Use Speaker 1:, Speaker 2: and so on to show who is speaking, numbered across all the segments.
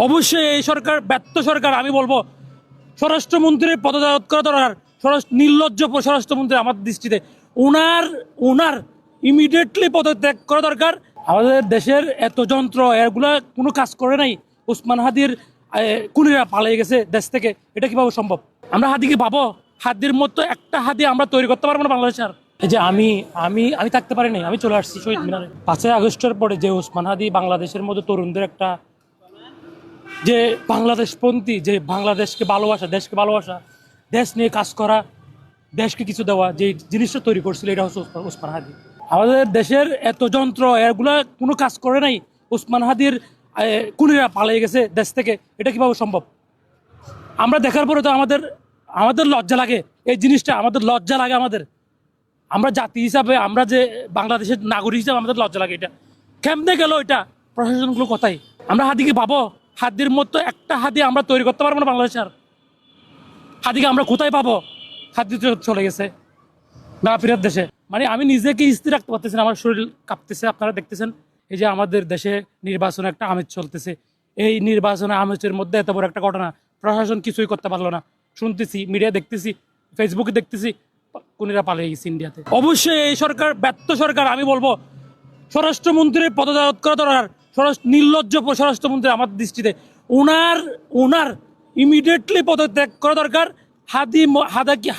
Speaker 1: অবশ্যই এই সরকার ব্যর্থ সরকার। আমি বলবো স্বরাষ্ট্রমন্ত্রীর পদত্যাগ করা দরকার। নির্লজ্জ স্বরাষ্ট্রমন্ত্রী আমার দৃষ্টিতে ওনার ওনার ইমিডিয়েটলি পদত্যাগ করা দরকার। আমাদের দেশের এত যন্ত্র এগুলা কোনো কাজ করে নাই। ওসমান হাদির খুনিরা পালিয়ে গেছে দেশ থেকে, এটা কিভাবে সম্ভব? আমরা হাদিকে পাবো? হাদির মতো একটা হাদি আমরা তৈরি করতে পারবো না বাংলাদেশের। এই যে আমি আমি আমি থাকতে পারিনি, আমি চলে আসছি শহীদ মিনারে। 5ই আগস্টের পরে যে ওসমান হাদি বাংলাদেশের মধ্যে তরুণদের একটা যে বাংলাদেশপন্থী, যে বাংলাদেশকে ভালোবাসা, দেশকে ভালোবাসা, দেশ নিয়ে কাজ করা, দেশকে কিছু দেওয়া, যে জিনিসটা তৈরি করছিল এটা হচ্ছে ওসমান হাদি। আমাদের দেশের এত যন্ত্র এগুলা কোনো কাজ করে নাই। ওসমান হাদির খুনিরা পালিয়ে গেছে দেশ থেকে, এটা কিভাবে সম্ভব? আমরা দেখার পরে তো আমাদের আমাদের লজ্জা লাগে। এই জিনিসটা আমাদের লজ্জা লাগে। আমরা জাতি হিসাবে, আমরা যে বাংলাদেশের নাগরিক হিসাবে আমাদের লজ্জা লাগে। এটা কেমনে গেল? এটা প্রশাসনগুলো কথাই আমরা হাদিকে পাবো? হাদির মতো একটা হাদি আমরা তৈরি করতে পারবো না বাংলাদেশের। হাদিকে আমরা কোথায় পাবো? হাদি তো চলে গেছে না ফেরার দেশে। মানে আমি নিজেকে স্থির রাখতে পারতেছি না, আমার শরীর কাঁপতেছে। আপনারা দেখতেছেন এই যে আমাদের দেশে নির্বাচনে একটা আমেজ চলতেছে। এই নির্বাচনে আমেজের মধ্যে এত বড় একটা ঘটনা, প্রশাসন কিছুই করতে পারলো না। শুনতেছি, মিডিয়া দেখতেছি, ফেসবুকে দেখতেছি কোনেরা পালিয়ে গেছে ইন্ডিয়াতে। অবশ্যই এই সরকার ব্যর্থ সরকার। আমি বলবো স্বরাষ্ট্রমন্ত্রীর পদত্যাগ করা দরকার। নির্লজ্জ স্বরাষ্ট্রমন্ত্রী আমার দৃষ্টিতে ওনার ওনার ইমিডিয়েটলি পদত্যাগ করা দরকার।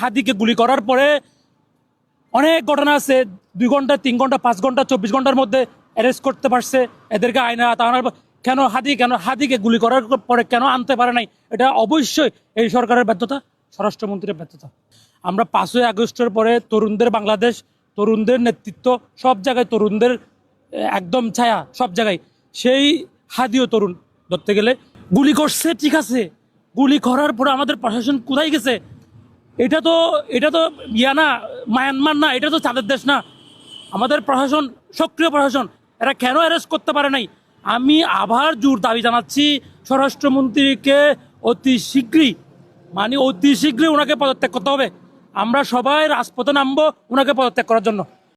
Speaker 1: হাদিকে গুলি করার পরে অনেক ঘটনা আছে, 2 ঘন্টা, 3 ঘন্টা, 5 ঘন্টা, 24 ঘন্টার মধ্যে অ্যারেস্ট করতে পারছে। এদেরকে আয়না তাড়ানোর কেন হাদিকে গুলি করার পরে কেন আনতে পারে নাই? এটা অবশ্যই এই সরকারের ব্যর্থতা, স্বরাষ্ট্রমন্ত্রীর ব্যর্থতা। আমরা 5ই আগস্টের পরে তরুণদের বাংলাদেশ, তরুণদের নেতৃত্ব সব জায়গায়, তরুণদের একদম ছায়া সব জায়গায়। সেই হাদিও তরুণ ধরতে গেলে গুলি করছে, ঠিক আছে, গুলি করার পরে আমাদের প্রশাসন কোথায় গেছে? এটা তো ইয়া না, মায়ানমার না, এটা তো চাঁদের দেশ না। আমাদের প্রশাসন সক্রিয় প্রশাসন, এরা কেন অ্যারেস্ট করতে পারে নাই? আমি আবার জোর দাবি জানাচ্ছি স্বরাষ্ট্রমন্ত্রীকে অতি শীঘ্রই ওনাকে পদত্যাগ করতে হবে। আমরা সবাই রাজপথে নামবো ওনাকে পদত্যাগ করার জন্য।